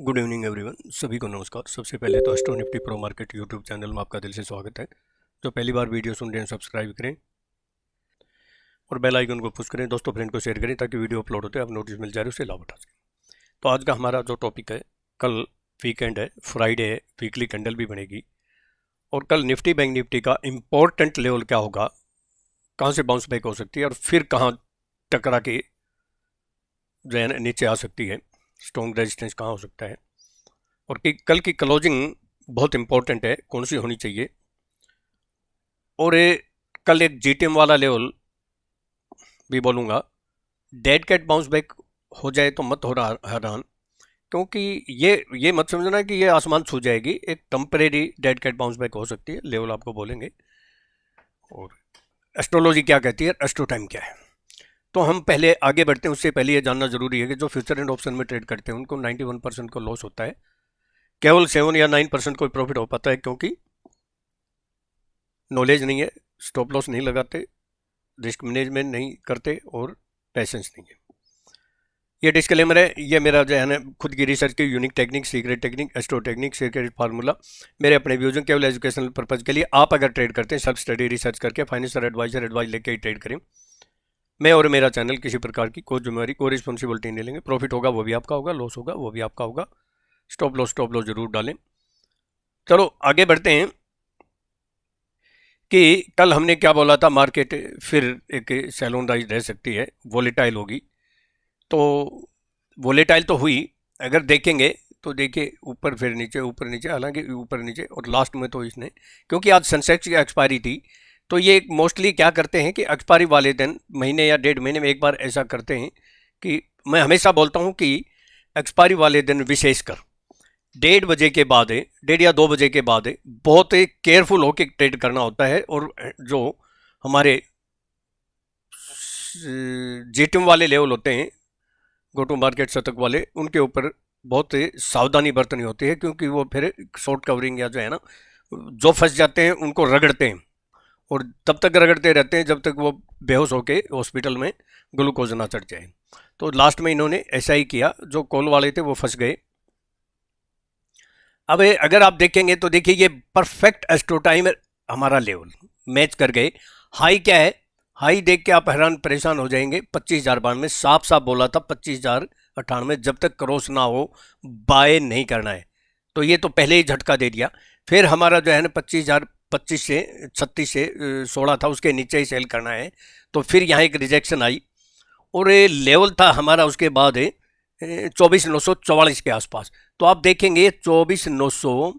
Good evening everyone, सभी को नमस्कार। सबसे पहले तो astro Nifty pro market YouTube channel में आपका दिल से स्वागत है। जो पहली बार वीडियो सुन रहे हैं सब्सक्राइब करें और बेल आइकन को पुश करें। दोस्तों फ्रेंड को शेयर करें ताकि वीडियो अपलोड होते हैं आप नोटिस मिल जाए उससे लाभ उठा सकें। तो आज का हमारा जो टॉपिक है, कल वीकेंड है, फ्राइडे है, वीकली कैंडल भी बनेगी और कल निफ्टी बैंक निफ्टी का इम्पोर्टेंट लेवल क्या होगा, कहाँ से बाउंस बैक हो सकती है और फिर कहाँ टकरा के जो है नीचे आ सकती है, स्ट्रॉन्ग रेजिस्टेंस कहाँ हो सकता है और कि कल की क्लोजिंग बहुत इंपॉर्टेंट है, कौन सी होनी चाहिए। और कल एक जीटीएम वाला लेवल भी बोलूँगा। डेड कैट बाउंस बैक हो जाए तो मत हो रहा हैरान, क्योंकि ये मत समझना कि ये आसमान छू जाएगी। एक temporary dead cat bounce back हो सकती है, लेवल आपको बोलेंगे। और एस्ट्रोलॉजी क्या कहती है, एस्ट्रो टाइम क्या है। तो हम पहले आगे बढ़ते हैं, उससे पहले ये जानना जरूरी है कि जो फ्यूचर एंड ऑप्शन में ट्रेड करते हैं उनको 91% को लॉस होता है, केवल 7 या 9% कोई प्रॉफिट हो पाता है, क्योंकि नॉलेज नहीं है, स्टॉप लॉस नहीं लगाते, रिस्क मैनेजमेंट नहीं करते और पैसेंस नहीं है। ये डिस्क्लेमर है, ये मेरा जो है ना खुद की रिसर्च की unique technique, secret technique, astro technique, secret formula, मेरे अपने व्यूज केवल एजुकेशनल पर्पज के लिए। आप अगर ट्रेड करते हैं सेल्फ स्टडी रिसर्च करके फाइनेंशियल एडवाइजर एडवाइस लेके ही ट्रेड करें। मैं और मेरा चैनल किसी प्रकार की कोई जिम्मेवारी, कोई रिस्पॉन्सिबिलिटी नहीं लेंगे। प्रॉफिट होगा वो भी आपका होगा, लॉस होगा वो भी आपका होगा। स्टॉप लॉस जरूर डालें। चलो आगे बढ़ते हैं कि कल हमने क्या बोला था, मार्केट फिर एक सैलून राइज रह सकती है, वोलेटाइल होगी। तो वोलेटाइल तो हुई, अगर देखेंगे तो देखिए ऊपर फिर नीचे, ऊपर नीचे, हालांकि ऊपर नीचे, और लास्ट में तो इसने, क्योंकि आज सेंसेक्स की एक्सपायरी थी, तो ये मोस्टली क्या करते हैं कि एक्सपायरी वाले दिन महीने या 1.5 महीने में एक बार ऐसा करते हैं कि मैं हमेशा बोलता हूं कि एक्सपायरी वाले दिन विशेषकर 1:30 बजे के बाद, 1:30 या 2 बजे के बाद बहुत ही केयरफुल होकर ट्रेड करना होता है। और जो हमारे जीटीएम वाले लेवल होते हैं, गो टू मार्केट शतक वाले, उनके ऊपर बहुत सावधानी बरतनी होती है, क्योंकि वो फिर शॉर्ट कवरिंग या जो है ना, जो फंस जाते हैं उनको रगड़ते हैं और तब तक रगड़ते रहते हैं जब तक वो बेहोश होके हॉस्पिटल में ग्लूकोज ना चढ़ जाए। तो लास्ट में इन्होंने ऐसा ही किया, जो कॉल वाले थे वो फंस गए। अब अगर आप देखेंगे तो देखिए ये परफेक्ट एस्ट्रो टाइम हमारा लेवल मैच कर गए। हाई क्या है, हाई देख के आप हैरान परेशान हो जाएंगे। 25,092 साफ साफ बोला था, 25,098 जब तक क्रॉस ना हो बाय नहीं करना है। तो ये तो पहले ही झटका दे दिया। फिर हमारा जो है ना 25,025 से 36 से 16 था, उसके नीचे ही सेल करना है। तो फिर यहाँ एक रिजेक्शन आई और ये लेवल था हमारा उसके बाद 24,944 के आसपास। तो आप देखेंगे 24,900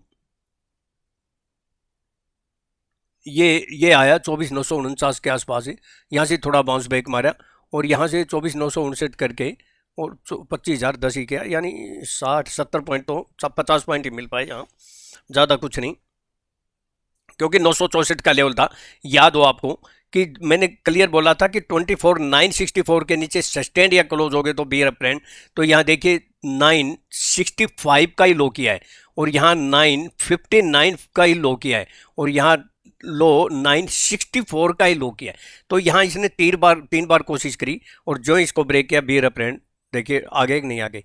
ये आया 24,949 के आसपास है। यहाँ से थोड़ा बाउंस बैक मारा और यहाँ से 24,959 करके और 25,010 ही किया, यानी 60-70 पॉइंट तो 50 पॉइंट ही मिल पाए यहाँ, ज़्यादा कुछ नहीं, क्योंकि 964 का लेवल था। याद हो आपको कि मैंने क्लियर बोला था कि 24,964 के नीचे सस्टेंड या क्लोज हो गए तो बियर फ्रेंड। तो यहाँ देखिए 965 का ही लो किया है और यहाँ 959 का ही लो किया है और यहाँ लो 964 का ही लो किया है। तो यहाँ इसने 3 बार कोशिश करी और जो इसको ब्रेक किया बियर फ्रेंड, देखिए आगे नहीं आगे।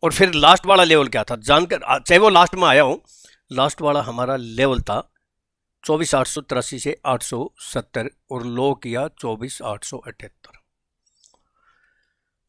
और फिर लास्ट वाला लेवल क्या था जानकर, चाहे वो लास्ट में आया हो, लास्ट वाला हमारा लेवल था 24,883 से 870 और लो किया 24,878।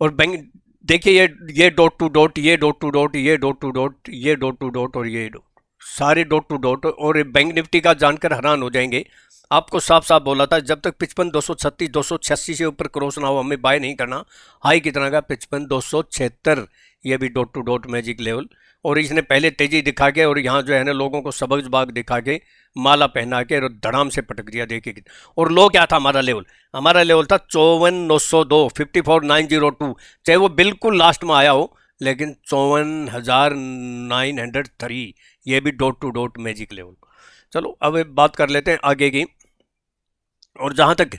और बैंक देखिए ये डॉट टू डॉट, ये डॉट टू डॉट, ये डॉट टू डॉट, ये डॉट टू डॉट और ये डॉट, सारे डॉट टू डॉट। और बैंक निफ्टी का जानकर हैरान हो जाएंगे। आपको साफ साफ बोला था जब तक 55,236 286 से ऊपर क्रॉस ना हो हमें बाय नहीं करना। हाई कितना का 55,276, ये भी dot to dot magic level. और इसने पहले तेजी दिखा के और यहाँ जो है ना लोगों को सबक बाग दिखा के माला पहना के और धड़ाम से पटक दिया, देखिए। और लो क्या था हमारा लेवल, हमारा लेवल था 54,902 54,902, चाहे वो बिल्कुल लास्ट में आया हो, लेकिन 54,903, ये भी dot to dot magic level. चलो अब बात कर लेते हैं आगे की। और जहां तक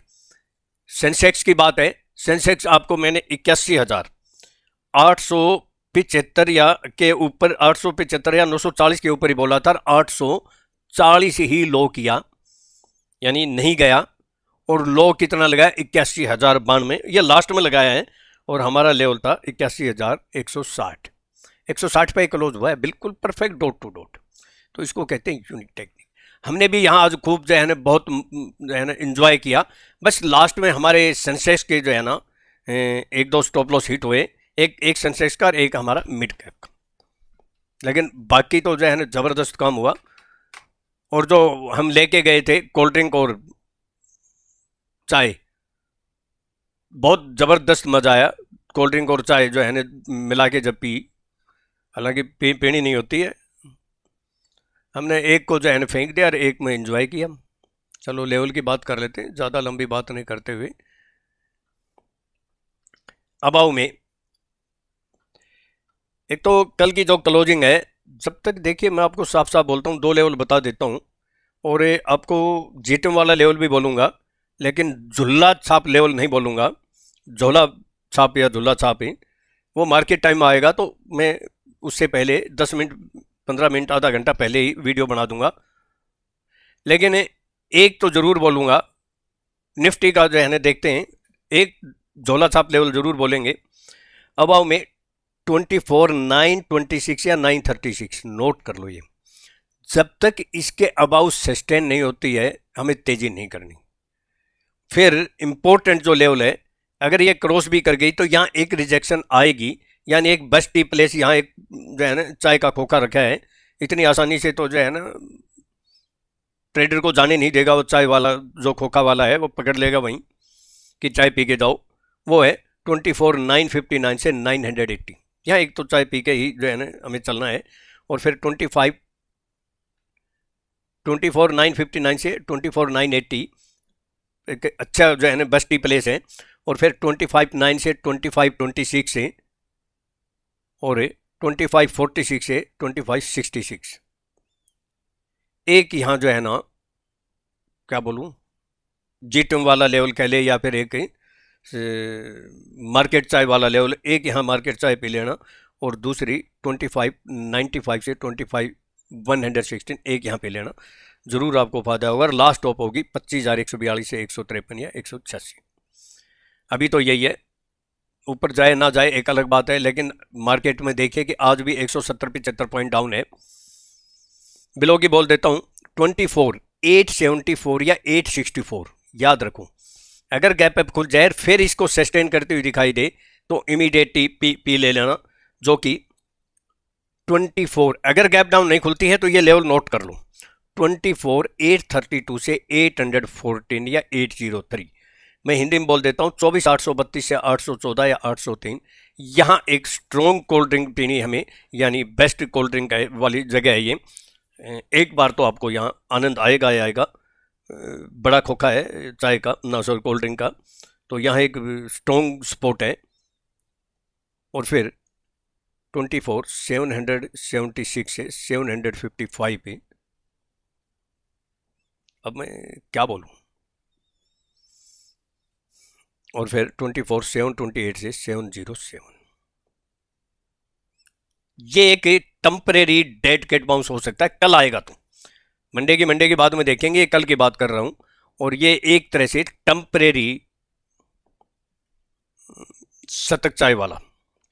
सेंसेक्स की बात है, सेंसेक्स आपको मैंने 81,875 या के ऊपर, 875 या 940 के ऊपर ही बोला था, 840 ही लो किया, यानी नहीं गया। और लो कितना लगाया, 81,092, ये लास्ट में लगाया है और हमारा लेवल था 81,160। 160 पे क्लोज हुआ है, बिल्कुल परफेक्ट डॉट टू डॉट। तो इसको कहते हैं यूनिक टेक्निक। हमने भी यहाँ आज खूब जो है ना बहुत जो है ना इंजॉय किया। बस लास्ट में हमारे सेंसेक्स के जो है ना एक दो स्टॉप लॉस हिट हुए, एक सेंसेक्स का और एक हमारा मिड कैप का, लेकिन बाकी तो जो है ना ज़बरदस्त काम हुआ। और जो हम लेके गए थे कोल्ड ड्रिंक और चाय, बहुत ज़बरदस्त मज़ा आया। कोल्ड ड्रिंक और चाय जो है ना मिला के जब पी, हालांकि पीनी नहीं होती है, हमने एक को जो है ना फेंक दिया और एक में एंजॉय किया। चलो लेवल की बात कर लेते हैं, ज़्यादा लंबी बात नहीं करते हुए। अबाव में एक तो कल की जो क्लोजिंग है, जब तक देखिए मैं आपको साफ साफ बोलता हूँ, दो लेवल बता देता हूँ और आपको जीटम वाला लेवल भी बोलूँगा, लेकिन झुल्ला छाप लेवल नहीं बोलूँगा। झोला छाप या झुल्ला छाप ही, वो मार्केट टाइम आएगा तो मैं उससे पहले 10 मिनट 15 मिनट आधा घंटा पहले ही वीडियो बना दूंगा। लेकिन एक तो ज़रूर बोलूँगा, निफ्टी का जो है ना देखते हैं, एक झोला छाप लेवल ज़रूर बोलेंगे। अबाव में 24,926 या 936 नोट कर लो। ये जब तक इसके अबाउ सस्टेन नहीं होती है हमें तेज़ी नहीं करनी। फिर इम्पोर्टेंट जो लेवल है, अगर ये क्रॉस भी कर गई तो यहाँ एक रिजेक्शन आएगी, यानी एक बेस्ट टी प्लेस यहाँ एक जो है ना चाय का खोखा रखा है, इतनी आसानी से तो जो है ना ट्रेडर को जाने नहीं देगा। वो चाय वाला जो खोखा वाला है वो पकड़ लेगा वहीं कि चाय पी के जाओ। वो है 24,959 से 980, यहाँ एक तो चाय पी के ही जो है ना हमें चलना है। और फिर 24,959 से 24,980 एक अच्छा जो है ना बेस्ट टी प्लेस है। और फिर 25,9 से 25,26 से और 25,46 से 25,66 एक यहाँ जो है ना क्या बोलूँ, जीटम वाला लेवल कह ले या फिर एक मार्केट चाय वाला लेवल, एक यहाँ मार्केट चाय पी लेना और दूसरी 25,95 से 25,116 एक यहाँ पे लेना, ज़रूर आपको फायदा होगा। लास्ट टॉप होगी 25,142 से 153 या 186। अभी तो यही है, ऊपर जाए ना जाए एक अलग बात है, लेकिन मार्केट में देखिए कि आज भी 170-75 पॉइंट डाउन है। बिलो की बोल देता हूँ 24,874 या 864, याद रखूँ। अगर गैप अप खुल जाए फिर इसको सस्टेन करते हुए दिखाई दे तो इमीडिएट पी ले लेना, जो कि 24। अगर गैप डाउन नहीं खुलती है तो ये लेवल नोट कर लो, 24,832 से 814 या 803। मैं हिंदी में बोल देता हूँ 24,832 से 814 या 803। यहाँ एक स्ट्रॉन्ग कोल्ड ड्रिंक पीनी हमें, यानी बेस्ट कोल्ड ड्रिंक वाली जगह है ये। एक बार तो आपको यहाँ आनंद आएगा ही आएगा। बड़ा खोखा है चाय का, ना सॉरी कोल्ड ड्रिंक का, तो यहाँ एक स्ट्रॉन्ग स्पॉट है। और फिर 24,776 से 755 पे, अब मैं क्या बोलूँ। और फिर 24,728 से 707, ये एक टेम्परेरी डेड कैट बाउंस हो सकता है, कल आएगा तो मंडे की बाद में देखेंगे, कल की बात कर रहा हूं। और ये एक तरह से टेम्परेरी शतक चाय वाला,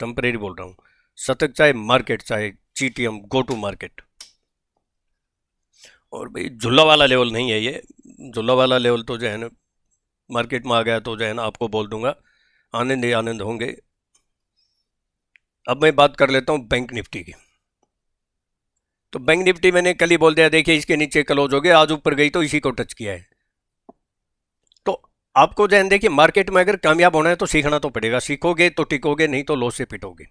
टेम्परेरी बोल रहा हूं, शतक चाय मार्केट चाय जीटीएम गो टू मार्केट। और भाई झुल्ला वाला लेवल नहीं है ये, झुल्ला वाला लेवल तो जो है ना मार्केट में आ गया तो जो है ना आपको बोल दूंगा आनंद ही आनंद होंगे। अब मैं बात कर लेता हूं बैंक निफ्टी की। तो बैंक निफ्टी मैंने कल ही बोल दिया, देखिए इसके नीचे क्लोज हो गए, आज ऊपर गई तो इसी को टच किया है। तो आपको जो है देखिए मार्केट में अगर कामयाब होना है तो सीखना तो पड़ेगा, सीखोगे तो टिकोगे, नहीं तो लॉस से पिटोगे।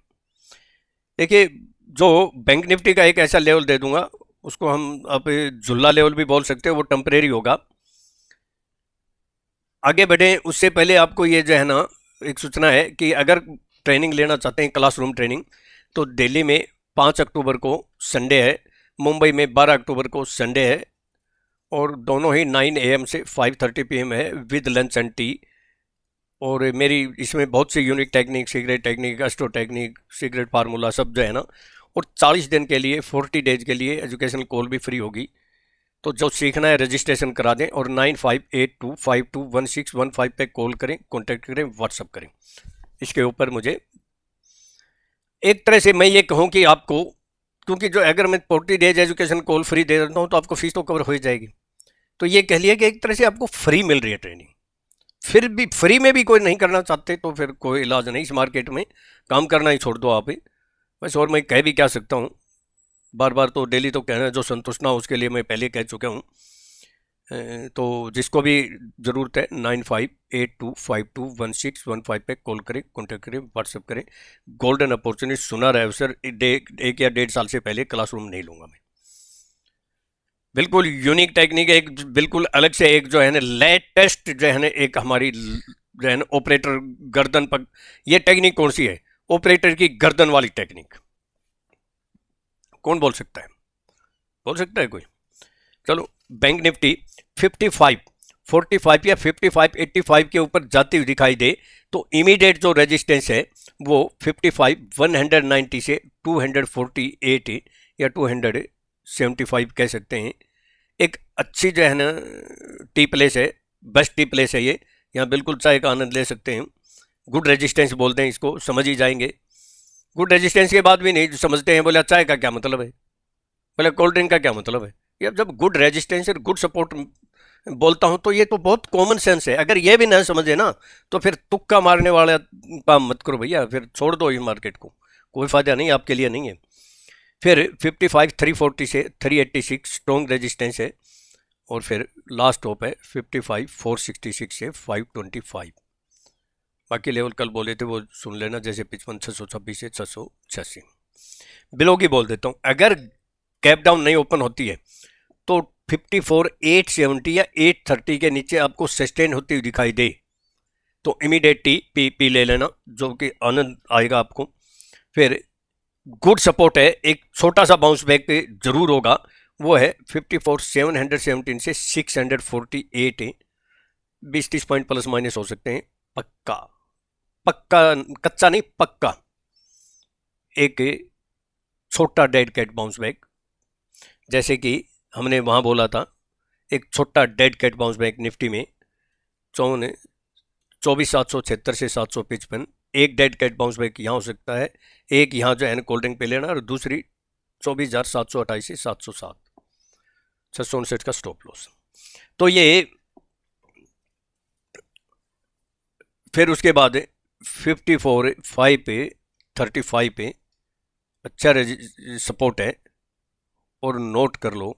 देखिए जो बैंक निफ्टी का एक ऐसा लेवल दे दूंगा, उसको हम अब झुल्ला लेवल भी बोल सकते हो, वो टेम्परेरी होगा। आगे बढ़े उससे पहले आपको ये जो है ना एक सूचना है कि अगर ट्रेनिंग लेना चाहते हैं क्लासरूम ट्रेनिंग, तो दिल्ली में 5 अक्टूबर को संडे है, मुंबई में 12 अक्टूबर को संडे है, और दोनों ही 9 AM से 5:30 PM है विद लंच एंड टी। और मेरी इसमें बहुत सी unique technique, secret technique, astro technique, secret formula सब जो है ना, और 40 दिन के लिए 40 डेज के लिए एजुकेशनल कॉल भी फ्री होगी। तो जो सीखना है रजिस्ट्रेशन करा दें और 9582521615 पे कॉल करें, कॉन्टैक्ट करें, व्हाट्सअप करें। इसके ऊपर मुझे एक तरह से मैं ये कहूँ कि आपको, क्योंकि जो अगर मैं 40 डेज एजुकेशन कॉल फ्री दे देता हूँ तो आपको फीस तो कवर हो ही जाएगी। तो ये कह लिया कि एक तरह से आपको फ्री मिल रही है ट्रेनिंग। फिर भी फ्री में भी कोई नहीं करना चाहते तो फिर कोई इलाज नहीं, इस मार्केट में काम करना ही छोड़ दो आप ही बस। और मैं कह भी क्या सकता हूँ, बार बार तो डेली तो कहना, जो संतुष्ट ना हो उसके लिए मैं पहले कह चुका हूँ। तो जिसको भी ज़रूरत है 9582521615 पे कॉल करें, कॉन्टेक्ट करें, व्हाट्सएप करें। गोल्डन अपॉर्चुनिटी सुना रहे सर, एक या 1.5 साल से पहले क्लासरूम नहीं लूँगा मैं। बिल्कुल यूनिक टेक्निक, एक बिल्कुल अलग से, एक जो है ना लेटेस्ट जो है ना, एक हमारी जो है ना ऑपरेटर गर्दन पर, ये टेक्निक कौन सी है? ऑपरेटर की गर्दन वाली टेक्निक। कौन बोल सकता है? बोल सकता है कोई? चलो, बैंक निफ्टी 55, 45 या 55, 85 के ऊपर जाती हुई दिखाई दे तो इमीडिएट जो रेजिस्टेंस है वो 55, 190 से 248 या 275 कह सकते हैं। एक अच्छी जो है ना टी प्लेस है, बेस्ट टी प्लेस है ये, यहाँ बिल्कुल चाय का आनंद ले सकते हैं। गुड रेजिस्टेंस बोलते हैं इसको, समझ ही जाएंगे। गुड रेजिस्टेंस के बाद भी नहीं समझते हैं, बोले चाय का क्या मतलब है, बोले कोल्ड ड्रिंक का क्या मतलब है। ये जब गुड रेजिस्टेंस और गुड सपोर्ट बोलता हूँ तो ये तो बहुत कॉमन सेंस है। अगर ये भी ना समझे ना तो फिर तुक्का मारने वाला काम मत करो भैया, फिर छोड़ दो इस मार्केट को, कोई फायदा नहीं, आपके लिए नहीं है। फिर 55, 340 से 386 स्ट्रॉन्ग रेजिस्टेंस है, और फिर लास्ट टॉप है 55, 466 से 525। बाकी लेवल कल बोले थे वो सुन लेना, जैसे 55, 626 से 686। बिलो की बोल देता हूँ, अगर कैप डाउन नहीं ओपन होती है तो 54, 870 या 830 के नीचे आपको सस्टेन होती हुई दिखाई दे तो इमीडिएट पी ले लेना, जो कि आनंद आएगा आपको। फिर गुड सपोर्ट है, एक छोटा सा बाउंस बैक जरूर होगा, वो है 54, 717 से 648 है। 20-30 पॉइंट प्लस माइनस हो सकते हैं, पक्का पक्का, कच्चा नहीं पक्का। एक छोटा डेड कैट बाउंस बैक, जैसे कि हमने वहाँ बोला था, एक छोटा dead cat bounce back Nifty में 24,776 से 755। एक डेड कैट बाउंस बैक यहाँ हो सकता है, एक यहाँ जो है ना कोल्ड ड्रिंक पे लेना, और दूसरी 24,728 से 707, 659 का स्टॉप लॉस। तो ये फिर उसके बाद 54, 5 पे 35 पे अच्छा सपोर्ट है, और नोट कर लो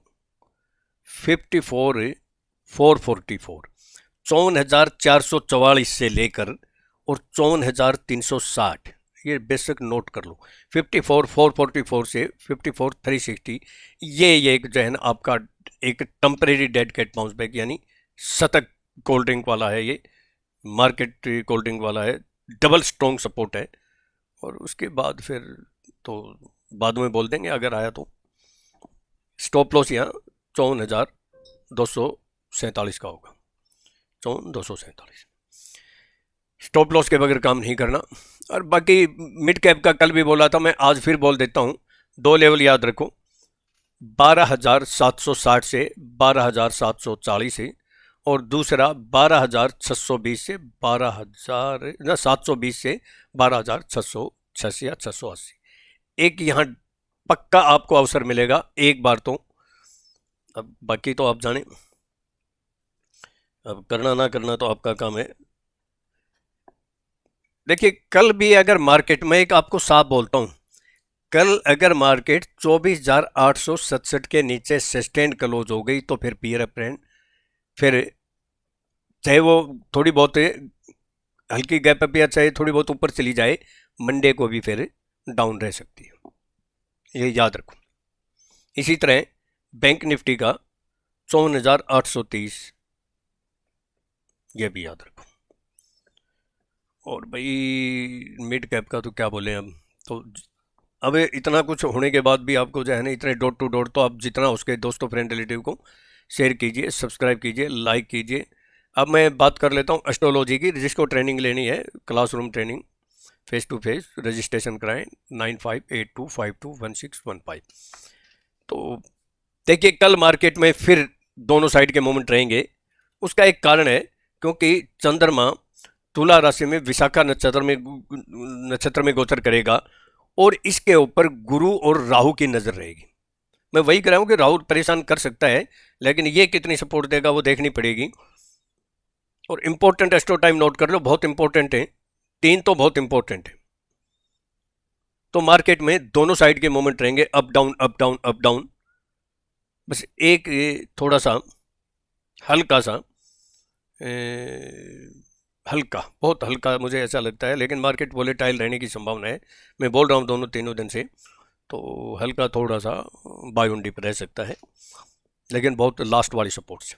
54, 444, 54,444 से लेकर और 54,360, ये बेसिक नोट कर लो। 54, 444 से 54, 360, ये जो है ना आपका एक temporary dead cat bounce back, यानी शतक कोल्ड ड्रिंक वाला है, ये मार्केट कोल्ड ड्रिंक वाला है, डबल स्ट्रॉन्ग सपोर्ट है। और उसके बाद फिर तो बाद में बोल देंगे अगर आया तो। स्टॉप लॉस यहाँ 54,247 का होगा, 54,247। स्टॉप लॉस के बगैर काम नहीं करना। और बाकी मिड कैप का कल भी बोला था मैं, आज फिर बोल देता हूँ, दो लेवल याद रखो, 12,760 से 12,740 है, और दूसरा 12,620 से 720 से 12,686 या 680। एक यहाँ पक्का आपको अवसर मिलेगा एक बार तो। अब बाकी तो आप जाने, अब करना ना करना तो आपका काम है। देखिए कल भी अगर मार्केट में, एक आपको साफ बोलता हूँ, कल अगर मार्केट 24,867 के नीचे सस्टेन क्लोज हो गई तो फिर पीयर अप्रेंट, फिर चाहे वो थोड़ी बहुत हल्की गैप अप या चाहे थोड़ी बहुत ऊपर चली जाए, मंडे को भी फिर डाउन रह सकती है, ये याद रखो। इसी तरह बैंक निफ्टी का 54,830, ये भी याद रखो। और भाई मिड कैप का तो क्या बोले अब, तो अब इतना कुछ होने के बाद भी आपको जो है ना इतने डॉट टू डॉट, तो आप जितना उसके दोस्तों फ्रेंड रिलेटिव को शेयर कीजिए, सब्सक्राइब कीजिए, लाइक कीजिए। अब मैं बात कर लेता हूँ एस्ट्रोलॉजी की, जिसको ट्रेनिंग लेनी है, classroom training face to face, registration कराएं 9582521615। तो देखिए कल मार्केट में फिर दोनों साइड के मोमेंट रहेंगे। उसका एक कारण है क्योंकि चंद्रमा तुला राशि में विशाखा नक्षत्र में गोचर करेगा, और इसके ऊपर गुरु और राहु की नज़र रहेगी। मैं वही कह रहा हूँ कि राहु परेशान कर सकता है, लेकिन ये कितनी सपोर्ट देगा वो देखनी पड़ेगी। और इंपॉर्टेंट एस्ट्रो टाइम नोट कर लो, बहुत इंपॉर्टेंट है, 3 तो बहुत इंपॉर्टेंट है। तो मार्केट में दोनों साइड के मोमेंट रहेंगे, up down up down up down. बस एक थोड़ा सा हल्का सा हल्का, बहुत हल्का मुझे ऐसा लगता है, लेकिन मार्केट वोलेटाइल रहने की संभावना है। मैं बोल रहा हूँ दोनों तीनों दिन से, तो हल्का थोड़ा सा बाय ऑन डिप रह सकता है, लेकिन बहुत लास्ट वाली सपोर्ट से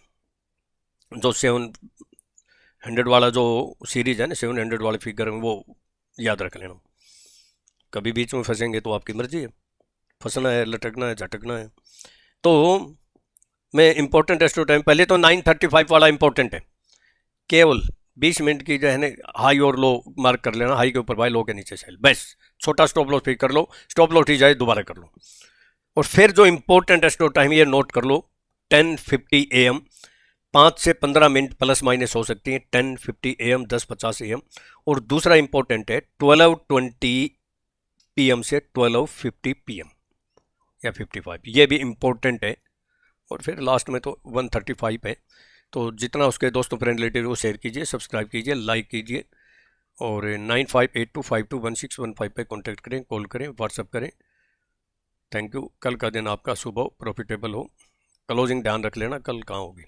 जो 700 वाला जो सीरीज है ना, 700 वाले फिगर में, वो याद रख लेना। कभी बीच में फंसेंगे तो आपकी मर्जी है, फंसना है, लटकना है, झटकना है। तो मैं इंपॉर्टेंट एस्ट्रो टाइम, पहले तो 9:35 वाला इंपॉर्टेंट है, केवल 20 मिनट की जो है ना, हाई और लो मार्क कर लेना, हाई के ऊपर बाय, लो के नीचे सेल, बस। छोटा स्टॉप लॉस फिर कर लो, स्टॉप लॉस ही जाए दोबारा कर लो। और फिर जो इंपॉर्टेंट एस्ट्रो टाइम ये नोट कर लो, 10:50 AM, 5 से 15 मिनट प्लस माइनस हो सकती है, 10:50 AM, 10:50 AM। और दूसरा इंपॉर्टेंट है 12:20 PM से 12:50 PM या 55, ये भी इंपॉर्टेंट है। और फिर लास्ट में तो 135 है। तो जितना उसके दोस्तों फ्रेंड रिलेटिव वो शेयर कीजिए, सब्सक्राइब कीजिए, लाइक कीजिए, और 9582521615 पे कॉन्टैक्ट करें, कॉल करें, व्हाट्सअप करें। Thank you. कल का दिन आपका शुभ हो, प्रॉफिटेबल हो। क्लोजिंग ध्यान रख लेना, कल कहाँ होगी।